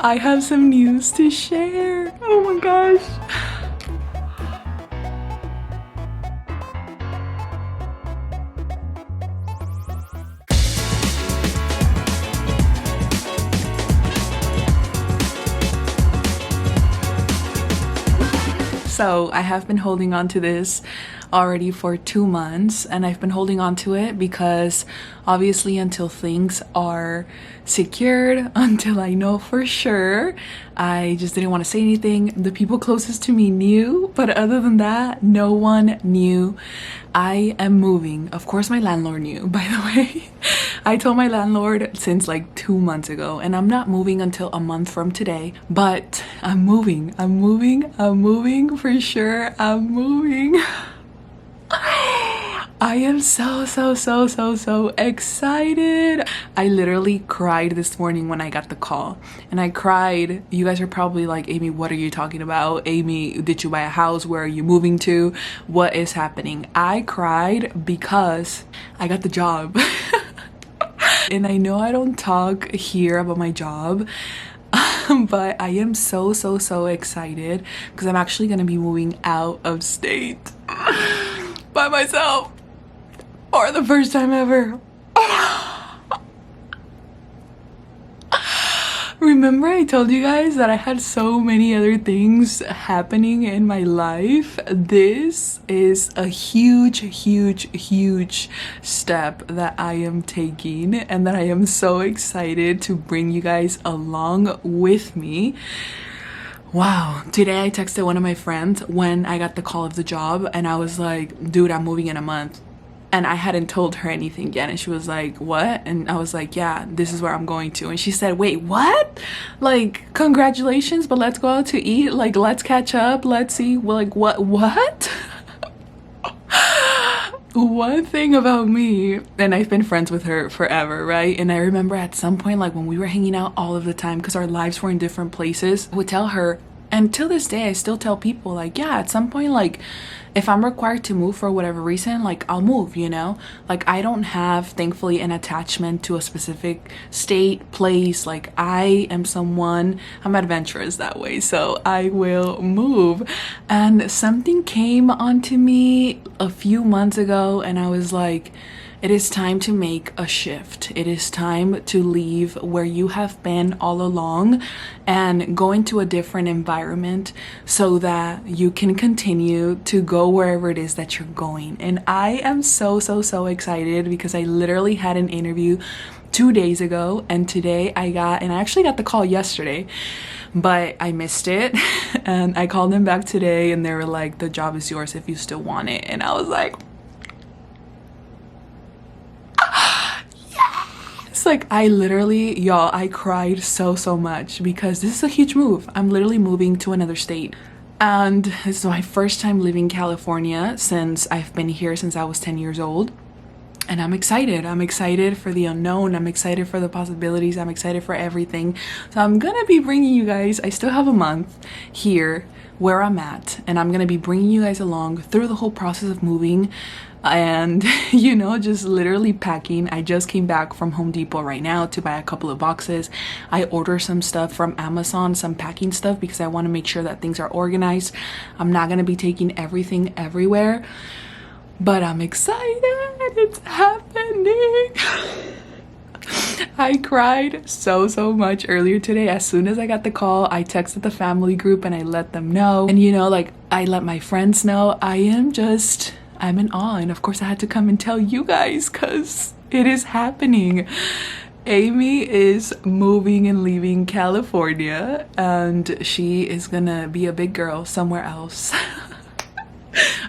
I have some news to share. Oh my gosh. So I have been holding on to this already for 2 months, and I've been holding on to it because obviously until things are secured, until I know for sure, I just didn't want to say anything. The people closest to me knew, but other than that, no one knew. I am moving. Of course my landlord knew, by the way. I told my landlord since like 2 months ago, and I'm not moving until a month from today, but I'm moving for sure. I'm moving. I am so excited. I literally cried this morning when I got the call, and I cried. You guys are probably like, Amy, what are you talking about? Amy, did you buy a house? Where are you moving to? What is happening? I cried because I got the job. And I know I don't talk here about my job, but I am so excited because I'm actually gonna be moving out of state by myself for the first time ever. Remember I told you guys that I had so many other things happening in my life? This is a huge step that I am taking, and that I am so excited to bring you guys along with me. Wow. Today I texted one of my friends when I got the call of the job, and I was like, dude, I'm moving in a month. And I hadn't told her anything yet, and she was like, what? And I was like, yeah, this is where I'm going to. And she said, wait, what? Like, congratulations, but let's go out to eat, like, let's catch up, let's see. Like, what? One thing about me, and I've been friends with her forever, right? And I remember at some point, like when we were hanging out all of the time because our lives were in different places, I would tell her, and till this day I still tell people, like, yeah, at some point, like, if I'm required to move for whatever reason, like, I'll move, you know? Like, I don't have, thankfully, an attachment to a specific state, place. Like, I am someone, I'm adventurous that way, so I will move. And something came onto me a few months ago, and I was like, it is time to make a shift. It is time to leave where you have been all along and go into a different environment so that you can continue to go wherever it is that you're going. And I am so excited because I literally had an interview 2 days ago, and today I actually got the call yesterday, but I missed it. And I called them back today, and they were like, the job is yours if you still want it. And I was like, like, I literally, y'all, I cried so much because this is a huge move. I'm literally moving to another state, and this is my first time leaving California since I've been here since I was 10 years old. And I'm excited for the unknown. I'm excited for the possibilities. I'm excited for everything. So I'm gonna be bringing you guys, I still have a month here where I'm at, and I'm gonna be bringing you guys along through the whole process of moving and, you know, just literally packing. I just came back from Home Depot right now to buy a couple of boxes. I ordered some stuff from Amazon, some packing stuff, because I want to make sure that things are organized. I'm not gonna be taking everything everywhere, but I'm excited. It's happening. I cried so much earlier today. As soon as I got the call, I texted the family group and I let them know. And, you know, like, I let my friends know. I'm in awe. And of course I had to come and tell you guys because it is happening. Amy is moving and leaving California, and she is gonna be a big girl somewhere else.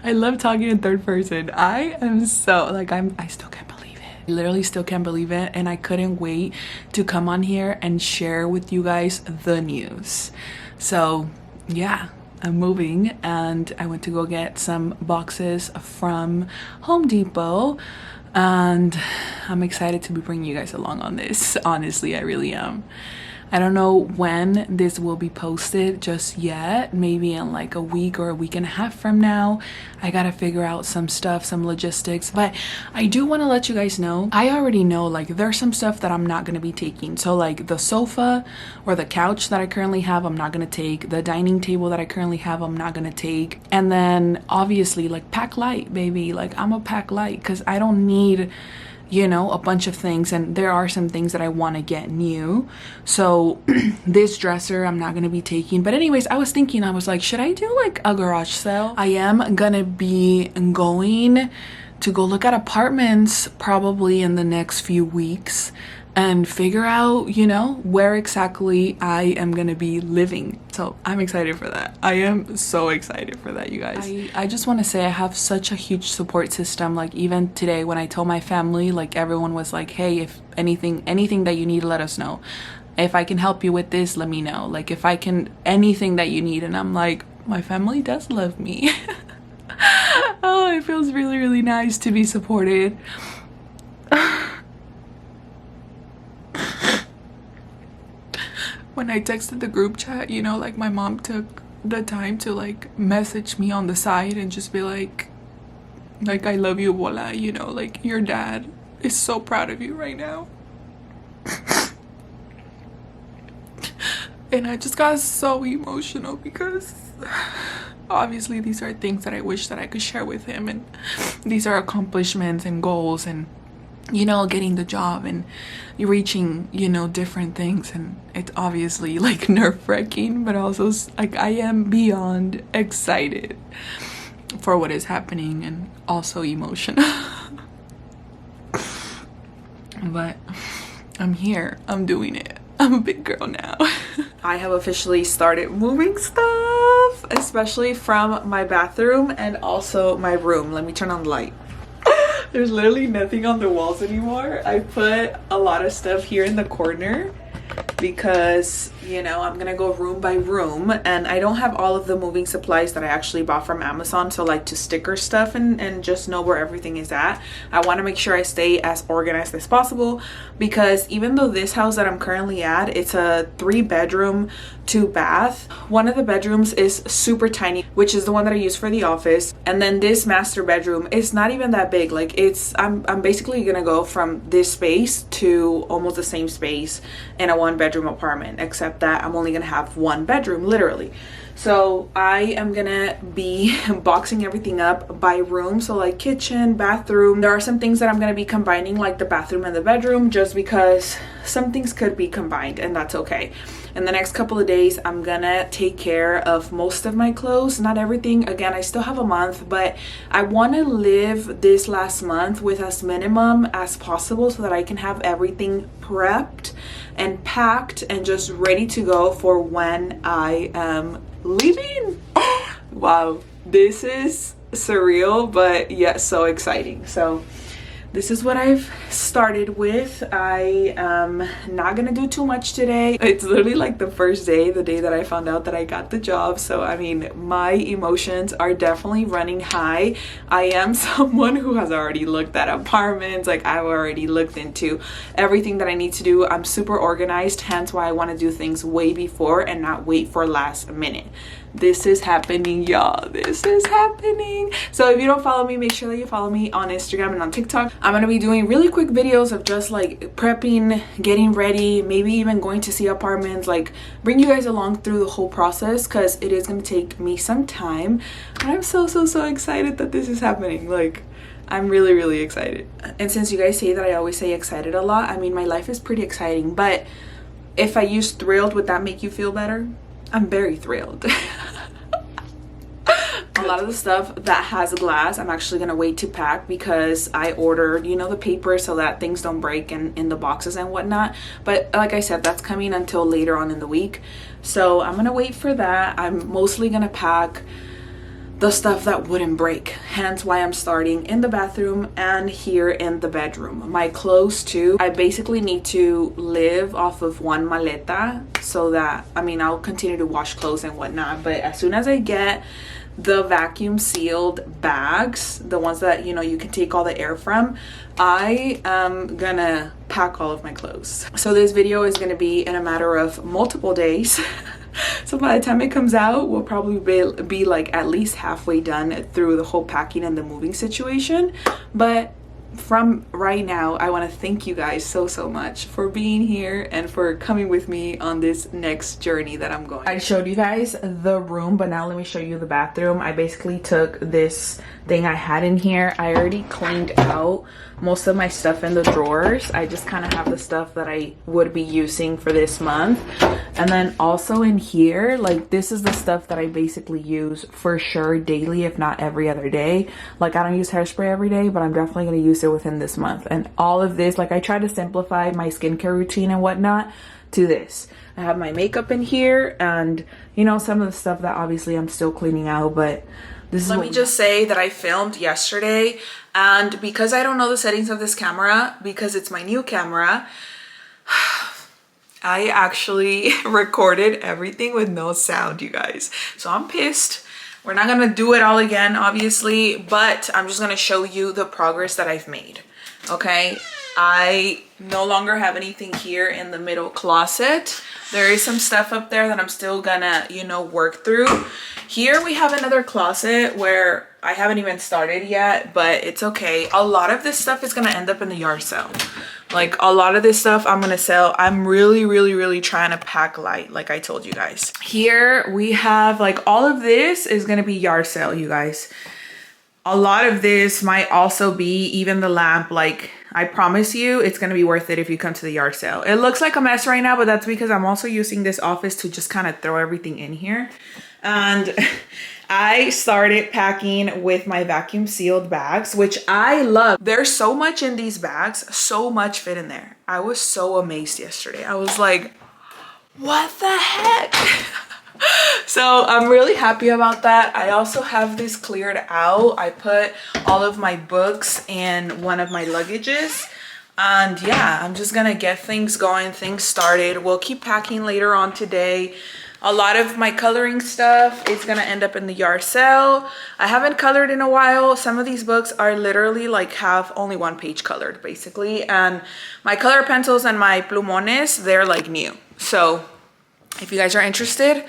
I love talking in third person. I am so, like, I still can't believe it. I literally still can't believe it, and I couldn't wait to come on here and share with you guys the news. So yeah, I'm moving, and I went to go get some boxes from Home Depot, and I'm excited to be bringing you guys along on this. Honestly, I really am. I don't know when this will be posted just yet, maybe in like a week or a week and a half from now. I gotta figure out some stuff, some logistics, but I do want to let you guys know, I already know like there's some stuff that I'm not gonna be taking. So like the sofa or the couch that I currently have, I'm not gonna take. The dining table that I currently have, I'm not gonna take. And then obviously like pack light, baby. Like I'm a pack light because I don't need, you know, a bunch of things, and there are some things that I want to get new. So this dresser I'm not going to be taking. But anyways, I was thinking, I was like, should I do like a garage sale? I am gonna be going to go look at apartments probably in the next few weeks and figure out, you know, where exactly I am gonna be living. So I'm excited for that. I am so excited for that, you guys. I just want to say I have such a huge support system. Like even today when I told my family, like everyone was like, hey, if anything that you need, let us know. If I can help you with this, let me know. Like if I can, anything that you need. And I'm like, my family does love me. Oh, it feels really, really nice to be supported. When I texted the group chat, you know, like my mom took the time to like message me on the side and just be like I love you, voila, you know, like your dad is so proud of you right now. And I just got so emotional because obviously these are things that I wish that I could share with him, and these are accomplishments and goals, and you know, getting the job and reaching, you know, different things. And it's obviously like nerve-wracking, but also like I am beyond excited for what is happening and also emotional. But I'm here, I'm doing it. I'm a big girl now. I have officially started moving stuff, especially from my bathroom and also my room. Let me turn on the light. There's literally nothing on the walls anymore. I put a lot of stuff here in the corner because, you know, I'm gonna go room by room, and I don't have all of the moving supplies that I actually bought from Amazon. So like to sticker stuff and just know where everything is at. I want to make sure I stay as organized as possible, because even though this house that I'm currently at, it's a 3-bedroom 2-bath, one of the bedrooms is super tiny, which is the one that I use for the office. And then this master bedroom is not even that big. Like I'm basically gonna go from this space to almost the same space in a 1-bedroom apartment, except that I'm only gonna have 1 bedroom literally. So I am gonna be boxing everything up by room. So like kitchen, bathroom. There are some things that I'm gonna be combining, like the bathroom and the bedroom, just because some things could be combined, and that's okay. In the next couple of days, I'm gonna take care of most of my clothes, not everything. Again, I still have a month, but I want to live this last month with as minimum as possible so that I can have everything prepped and packed and just ready to go for when I am leaving. Wow, this is surreal, but yet so exciting. So this is what I've started with. I am not gonna do too much today. It's literally like the first day, the day that I found out that I got the job. So I mean, my emotions are definitely running high. I am someone who has already looked at apartments. Like I've already looked into everything that I need to do. I'm super organized, hence why I want to do things way before and not wait for last minute. This is happening, y'all. This is happening. So if you don't follow me, make sure that you follow me on Instagram and on TikTok. I'm gonna be doing really quick videos of just like prepping, getting ready, maybe even going to see apartments, like bring you guys along through the whole process, because it is gonna take me some time. But I'm so excited that this is happening. Like I'm really excited. And since you guys say that I always say excited a lot, I mean my life is pretty exciting, but if I use thrilled, would that make you feel better? I'm very thrilled. A lot of the stuff that has glass, I'm actually gonna wait to pack, because I ordered, you know, the paper so that things don't break in the boxes and whatnot. But like I said, that's coming until later on in the week. So I'm gonna wait for that. I'm mostly gonna pack the stuff that wouldn't break, hence why I'm starting in the bathroom and here in the bedroom. My clothes too, I basically need to live off of 1 maleta, so that, I mean, I'll continue to wash clothes and whatnot, but as soon as I get the vacuum sealed bags, the ones that, you know, you can take all the air from, I am gonna pack all of my clothes. So this video is gonna be in a matter of multiple days. So by the time it comes out, we'll probably be like at least halfway done through the whole packing and the moving situation. But from right now, I want to thank you guys so much for being here and for coming with me on this next journey that I'm going. I showed you guys the room, but now let me show you the bathroom. I basically took this thing I had in here. I already cleaned out most of my stuff in the drawers. I just kind of have the stuff that I would be using for this month. And then also in here, like, this is the stuff that I basically use for sure daily, if not every other day. Like, I don't use hairspray every day, but I'm definitely going to use it within this month. And all of this, like, I try to simplify my skincare routine and whatnot to this. I have my makeup in here and, you know, some of the stuff that obviously I'm still cleaning out, but this is Let me just say that I filmed yesterday, and because I don't know the settings of this camera, because it's my new camera, I actually recorded everything with no sound, you guys. So I'm pissed. We're not gonna do it all again, obviously, but I'm just gonna show you the progress that I've made, okay? I no longer have anything here in the middle closet. There is some stuff up there that I'm still gonna, you know, work through. Here we have another closet where I haven't even started yet, but it's okay. A lot of this stuff is gonna end up in the yard sale. Like, a lot of this stuff I'm gonna sell. I'm really trying to pack light, like I told you guys. Here we have, like, all of this is gonna be yard sale, you guys. A lot of this might also be even the lamp. Like, I promise you it's gonna be worth it if you come to the yard sale. It looks like a mess right now, but that's because I'm also using this office to just kind of throw everything in here. And I started packing with my vacuum sealed bags, which I love. There's so much in these bags, so much fit in there. I was so amazed yesterday. I was like, what the heck? So I'm really happy about that. I also have this cleared out. I put all of my books in one of my luggages. And yeah, I'm just gonna get things going, things started. We'll keep packing later on today. A lot of my coloring stuff is gonna end up in the yard sale. I haven't colored in a while. Some of these books are literally like have only one page colored basically. And my color pencils and my plumones, they're like new. So if you guys are interested,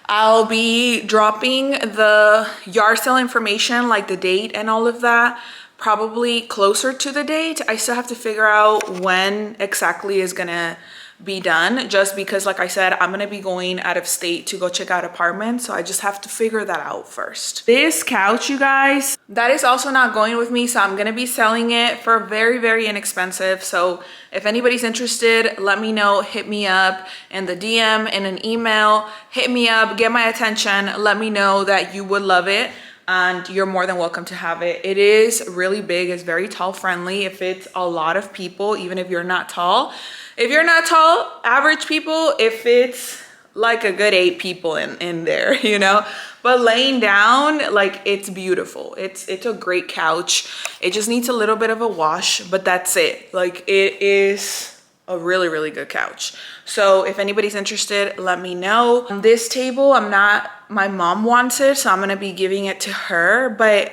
I'll be dropping the yard sale information, like the date and all of that, probably closer to the date. I still have to figure out when exactly is gonna be done, just because, like I said, I'm gonna be going out of state to go check out apartments, so I just have to figure that out first. This couch, you guys, that is also not going with me, so I'm gonna be selling it for very inexpensive. So if anybody's interested, let me know. Hit me up in the DM, in an email. Hit me up, get my attention, let me know that you would love it, and you're more than welcome to have it. It is really big. It's very tall friendly. It fits a lot of people, even if you're not tall. If you're not tall, average people, it fits like a good 8 people in there, you know? But laying down, like, it's beautiful. It's a great couch. It just needs a little bit of a wash, but that's it. Like, it is a really good couch. So if anybody's interested, let me know. This table, my mom wants it, so I'm gonna be giving it to her. But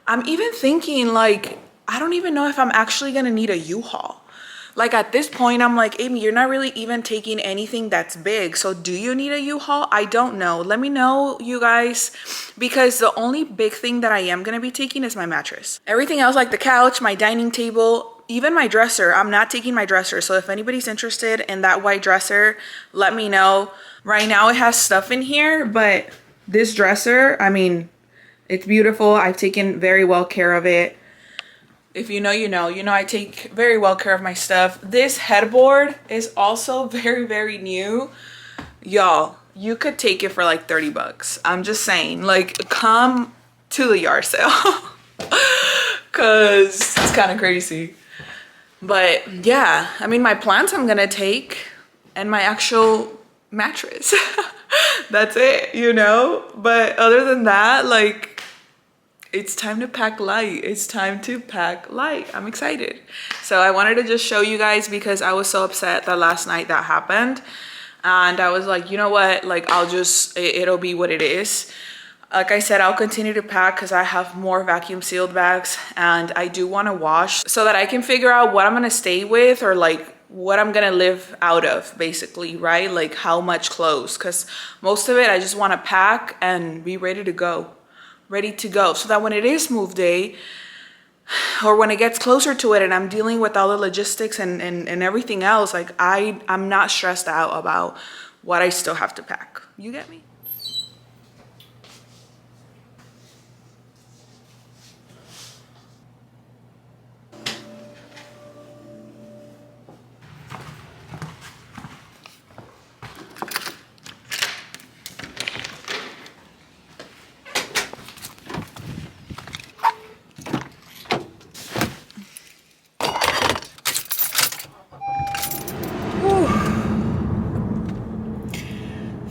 I'm even thinking, like, I don't even know if I'm actually gonna need a U-Haul. Like, at this point, I'm like, Amy, you're not really even taking anything that's big. So do you need a U-Haul? I don't know. Let me know, you guys, because the only big thing that I am gonna be taking is my mattress. Everything else, like the couch, my dining table, even my dresser, I'm not taking my dresser. So if anybody's interested in that white dresser, let me know. Right now it has stuff in here, but this dresser, I mean, it's beautiful. I've taken very well care of it. If you know, you know. You know, I take very well care of my stuff. This headboard is also very new. Y'all, you could take it for like 30 bucks. I'm just saying, like, come to the yard sale. Cause it's kind of crazy. But yeah, I mean, my plants I'm gonna take and my actual mattress. That's it, you know? But other than that, like, it's time to pack light. It's time to pack light. I'm excited. So I wanted to just show you guys because I was so upset that last night that happened. And I was like, you know what? Like, it'll be what it is. Like I said, I'll continue to pack because I have more vacuum sealed bags, and I do want to wash so that I can figure out what I'm going to stay with, or like what I'm going to live out of, basically, right? Like how much clothes, because most of it I just want to pack and be ready to go. Ready to go. So that when it is move day, or when it gets closer to it and I'm dealing with all the logistics and everything else, like I'm not stressed out about what I still have to pack. You get me?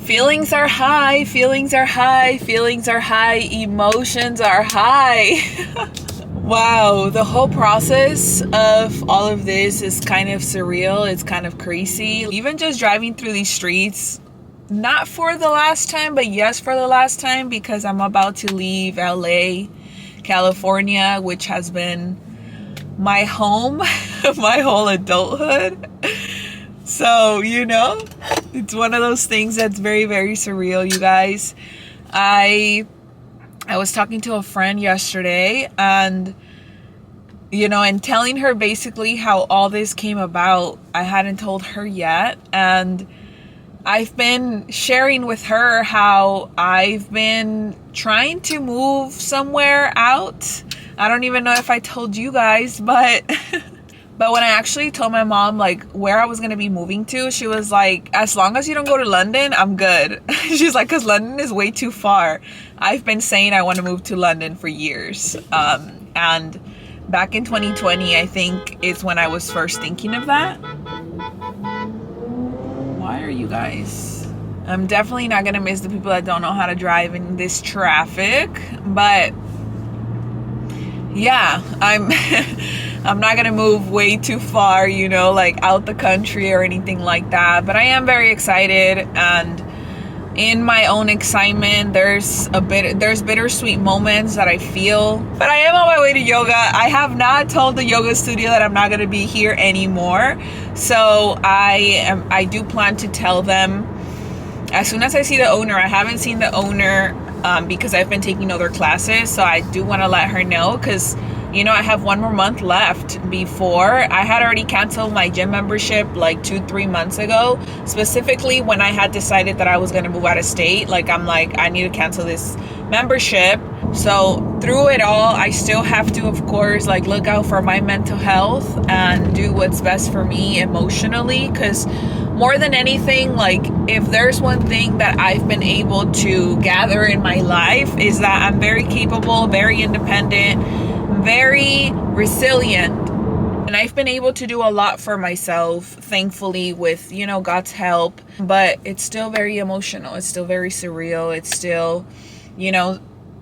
Feelings are high, feelings are high, feelings are high, emotions are high. Wow, the whole process of all of this is kind of surreal. It's kind of crazy. Even just driving through these streets, not for the last time, but yes, for the last time, because I'm about to leave LA, California, which has been my home, my whole adulthood. So, it's one of those things that's very, very surreal, you guys. I was talking to a friend yesterday, and and telling her basically how all this came about. I hadn't told her yet, and I've been sharing with her how I've been trying to move somewhere out. I don't even know if I told you guys, but but when I actually told my mom like where I was going to be moving to, she was like, as long as you don't go to London, I'm good. She's like, because London is way too far. I've been saying I want to move to London for years. And back in 2020, I think is when I was first thinking of that. Why are you guys? I'm definitely not going to miss the people that don't know how to drive in this traffic. But yeah, I'm not gonna move way too far, like out the country or anything like that. But I am very excited, and in my own excitement, there's bittersweet moments that I feel. But I am on my way to yoga. I have not told the yoga studio that I'm not gonna be here anymore. So I do plan to tell them as soon as I see the owner. I haven't seen the owner because I've been taking other classes, so I do want to let her know, because I have 1 more month left before. I had already canceled my gym membership like 2-3 months ago, specifically when I had decided that I was going to move out of state. I'm like, I need to cancel this membership. So through it all, I still have to, of course, look out for my mental health and do what's best for me emotionally, because more than anything, if there's one thing that I've been able to gather in my life, is that I'm very capable, very independent, very resilient. And I've been able to do a lot for myself, thankfully, with, God's help. But it's still very emotional. It's still very surreal. It's still,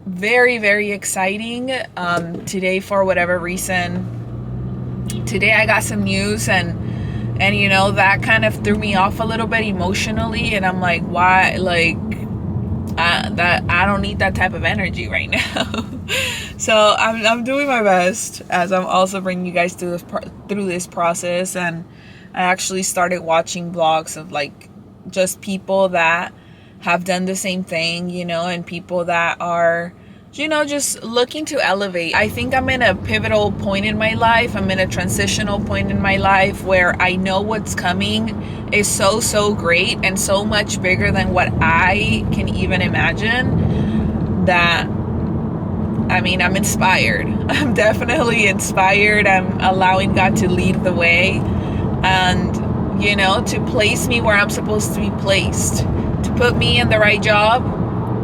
very, very exciting. Today, for whatever reason, today I got some news, and that kind of threw me off a little bit emotionally. And I'm like, why? That I don't need that type of energy right now. So I'm doing my best, as I'm also bringing you guys through this process. And I actually started watching vlogs of just people that have done the same thing, and people that are just looking to elevate. I think I'm in a pivotal point in my life. I'm in a transitional point in my life where I know what's coming is so, so great and so much bigger than what I can even imagine, that I'm inspired. I'm definitely inspired. I'm allowing God to lead the way, and to place me where I'm supposed to be placed, to put me in the right job.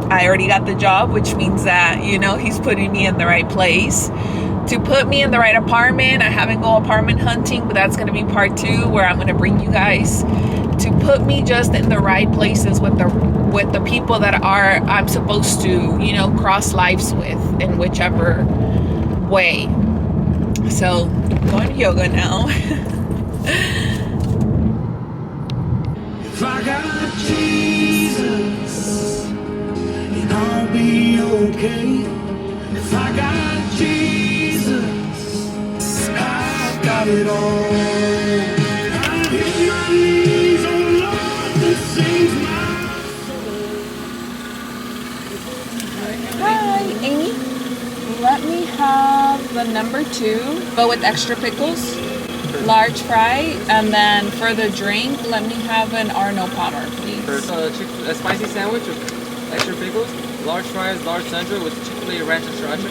I already got the job, which means that, he's putting me in the right place. To put me in the right apartment. I haven't go apartment hunting, but that's going to be part 2, where I'm going to bring you guys. To put me just in the right places with the people that I'm supposed to, cross lives with in whichever way. So, going to yoga now. If I got Jesus, I'll be okay. If I got Jesus, I've got it all. I hit my knees, oh Lord, this sings my. Hi, Amy. Let me have the number 2, but with extra pickles, large fry, and then for the drink, let me have an Arnold Palmer, please. A spicy sandwich with extra pickles, large fries, large central with Chick-fil-A ranch and sriracha.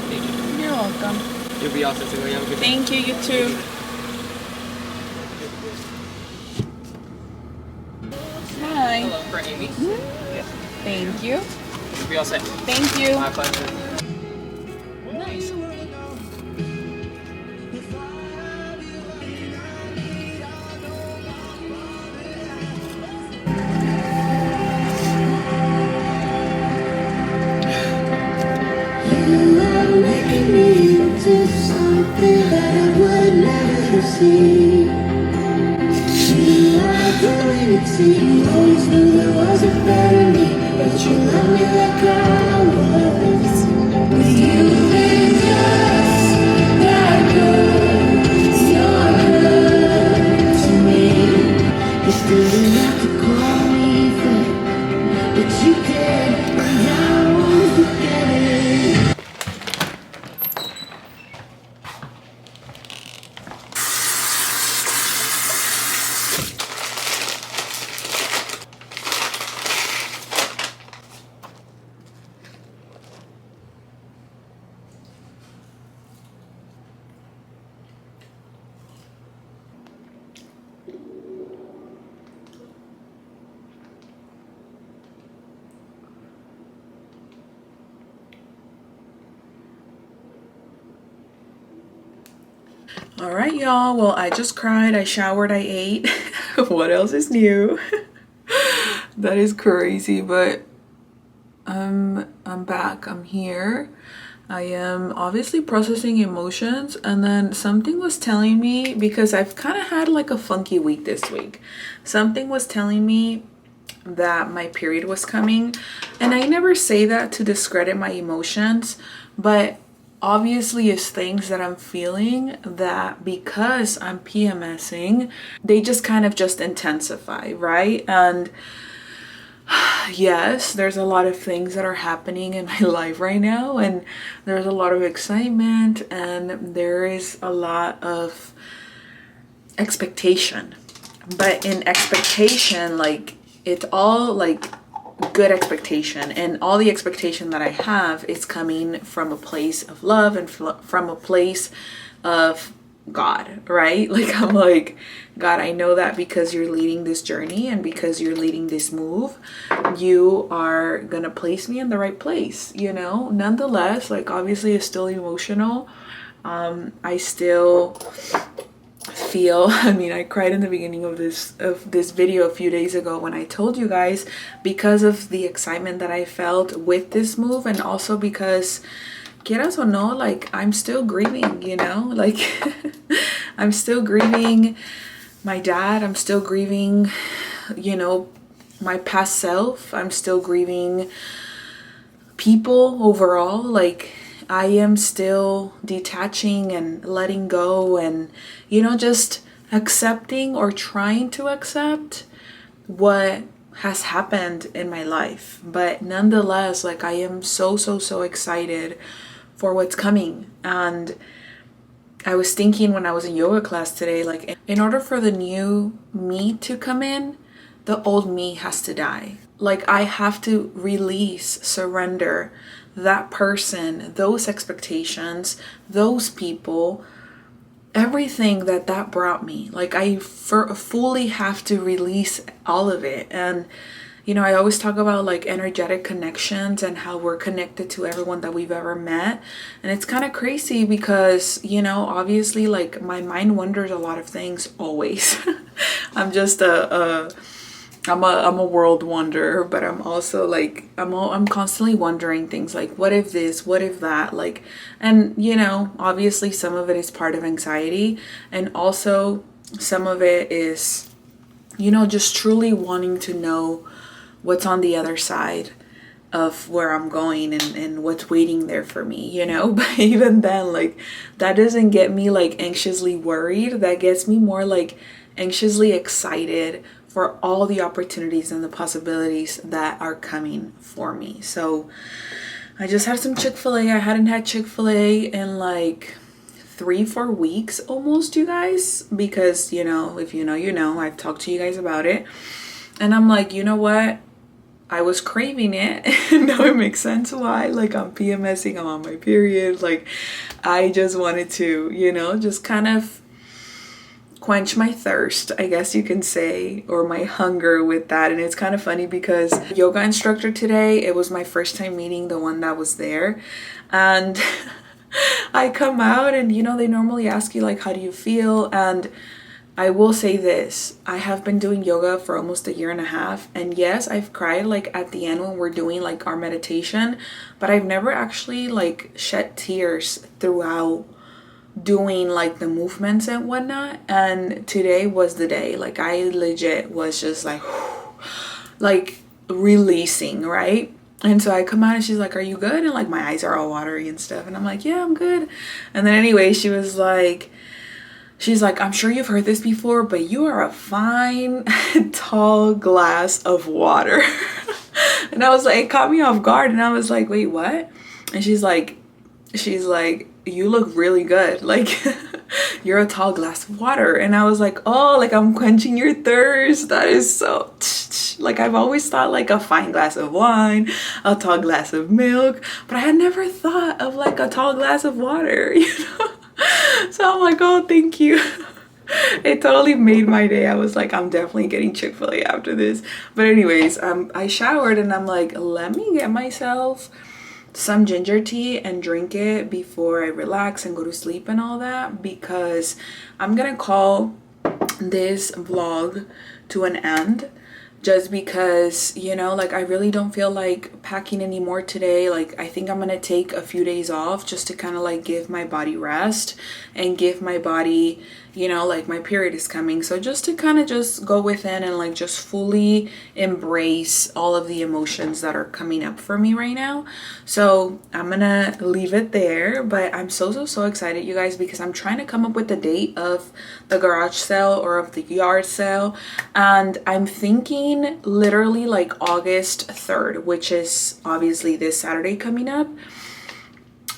Thank you. You're welcome. You'll be all set to go. You have a good day. Thank you, you too. Hi. Hello, for Amy. Yes. Thank you. You'll be all set. Thank you. My pleasure. Nice. Making me into something that I would never see. You are doing it, see. Always knew there was a better me, but you love me like I was. With you and just that good, you're good to me. You still didn't have to call me friend, but you did, and I won't forget it. All right, y'all. Well, I just cried, I showered, I ate. What else is new? That is crazy, but I'm back. I'm here. I am obviously processing emotions, and then something was telling me, because I've kind of had like a funky week this week. Something was telling me that my period was coming, and I never say that to discredit my emotions, but obviously it's things that I'm feeling that because I'm PMSing, they just kind of just intensify, right? And yes, there's a lot of things that are happening in my life right now, and there's a lot of excitement, and there is a lot of expectation. But in expectation, like, it's all like good expectation, and all the expectation that I have is coming from a place of love and from a place of God, right? Like, I'm like, God, I know that because you're leading this journey and because you're leading this move, you are gonna place me in the right place, you know? Nonetheless, like, obviously it's still emotional. I still feel, I mean, I cried in the beginning of this video a few days ago when I told you guys, because of the excitement that I felt with this move, and also because, quieras o no, like, I'm still grieving, you know, like I'm still grieving my dad, I'm still grieving, you know, my past self, I'm still grieving people overall. Like, I am still detaching and letting go, and, you know, just accepting or trying to accept what has happened in my life. But nonetheless, like, I am so excited for what's coming. And I was thinking when I was in yoga class today, like, in order for the new me to come in, the old me has to die. Like, I have to release, surrender that person, those expectations, those people, everything that brought me. Like, I fully have to release all of it. And, you know, I always talk about like energetic connections and how we're connected to everyone that we've ever met. And it's kind of crazy because, you know, obviously, like, my mind wonders a lot of things always. I'm just I'm a world wanderer, but I'm also like, I'm constantly wondering things like, what if this, what if that, like, and, you know, obviously some of it is part of anxiety, and also some of it is, you know, just truly wanting to know what's on the other side of where I'm going and what's waiting there for me, you know. But even then, like, that doesn't get me like anxiously worried. That gets me more like anxiously excited for all the opportunities and the possibilities that are coming for me. So I just had some Chick-fil-A. I hadn't had Chick-fil-A in like 3-4 weeks almost, you guys, because, you know, if you know, you know, I've talked to you guys about it. And I'm like, you know what? I was craving it. Now it makes sense why. Like, I'm PMSing, I'm on my period. Like, I just wanted to, you know, just kind of quench my thirst, I guess you can say, or my hunger with that. And it's kind of funny because yoga instructor today, it was my first time meeting the one that was there. And I come out and, you know, they normally ask you like, how do you feel? And I will say this, I have been doing yoga for almost 1.5 years, and yes, I've cried like at the end when we're doing like our meditation, but I've never actually like shed tears throughout doing like the movements and whatnot. And today was the day. Like, I legit was just like like releasing, right? And so I come out and she's like, are you good? And like my eyes are all watery and stuff, and I'm like, yeah, I'm good. And then anyway, she's like, I'm sure you've heard this before, but you are a fine, tall glass of water. And I was like, it caught me off guard. And I was like, wait, what? And she's like, you look really good. Like, you're a tall glass of water. And I was like, oh, like I'm quenching your thirst. That is so, like, I've always thought like a fine glass of wine, a tall glass of milk, but I had never thought of like a tall glass of water, you know? So I'm like, oh, thank you. It totally made my day. I was like, I'm definitely getting Chick-fil-A after this. But anyways, I showered and I'm like, let me get myself some ginger tea and drink it before I relax and go to sleep and all that, because I'm gonna call this vlog to an end. Just because, you know, like, I really don't feel like packing anymore today. Like, I think I'm gonna take a few days off just to kind of like give my body rest and give my body, you know, like, my period is coming, so just to kind of just go within and like just fully embrace all of the emotions that are coming up for me right now. So I'm gonna leave it there, but I'm so excited, you guys, because I'm trying to come up with the date of the garage sale or of the yard sale, and I'm thinking literally like August 3rd, which is obviously this Saturday coming up.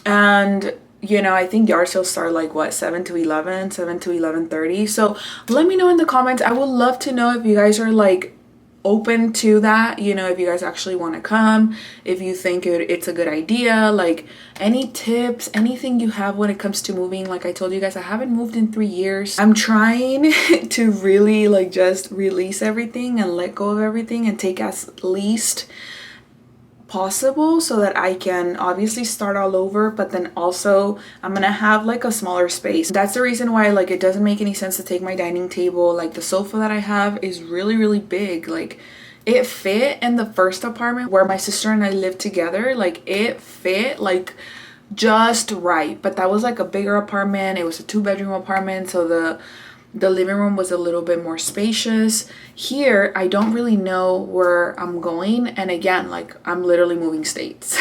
And you know, I think yard sales start like what, 7 to 11:30. So let me know in the comments. I would love to know if you guys are like open to that, you know, if you guys actually want to come, if you think it's a good idea, like any tips, anything you have when it comes to moving. Like I told you guys, I haven't moved in 3 years. I'm trying to really like just release everything and let go of everything and take as least possible so that I can obviously start all over, but then also I'm gonna have like a smaller space. That's the reason why like it doesn't make any sense to take my dining table. Like the sofa that I have is really big. Like it fit in the first apartment where my sister and I lived together. Like it fit like just right, but that was like a bigger apartment. It was a 2-bedroom apartment, so the living room was a little bit more spacious. Here, I don't really know where I'm going. And again, like I'm literally moving states.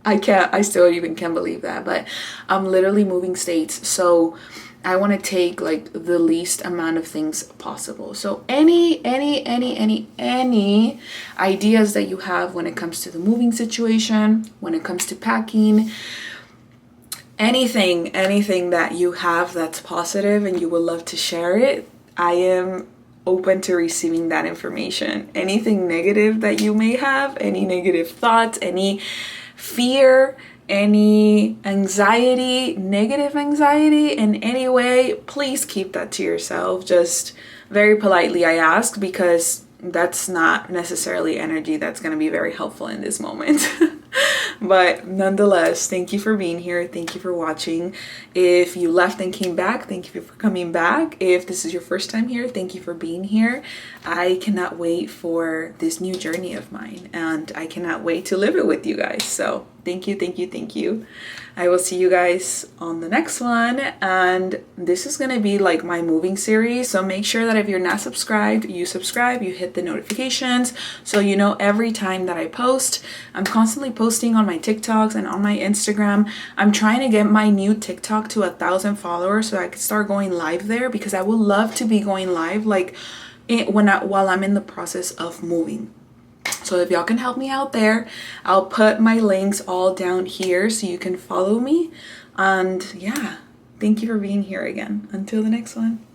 I still even can't believe that, but I'm literally moving states. So I want to take like the least amount of things possible. So any ideas that you have when it comes to the moving situation, when it comes to packing, anything that you have that's positive and you would love to share it, I am open to receiving that information. Anything negative that you may have, any negative thoughts, any fear, any anxiety, negative anxiety in any way, please keep that to yourself. Just very politely I ask, because that's not necessarily energy that's going to be very helpful in this moment. But nonetheless, thank you for being here. Thank you for watching. If you left and came back, thank you for coming back. If this is your first time here, thank you for being here. I cannot wait for this new journey of mine, and I cannot wait to live it with you guys. So thank you, thank you, thank you. I will see you guys on the next one, and this is gonna be like my moving series, so make sure that if you're not subscribed, you subscribe, you hit the notifications so you know every time that I post. I'm constantly posting on my TikToks and on my Instagram. I'm trying to get my new TikTok to 1,000 followers so I can start going live there, because I would love to be going live like while I'm in the process of moving. So if y'all can help me out there, I'll put my links all down here so you can follow me. And yeah, thank you for being here again. Until the next one.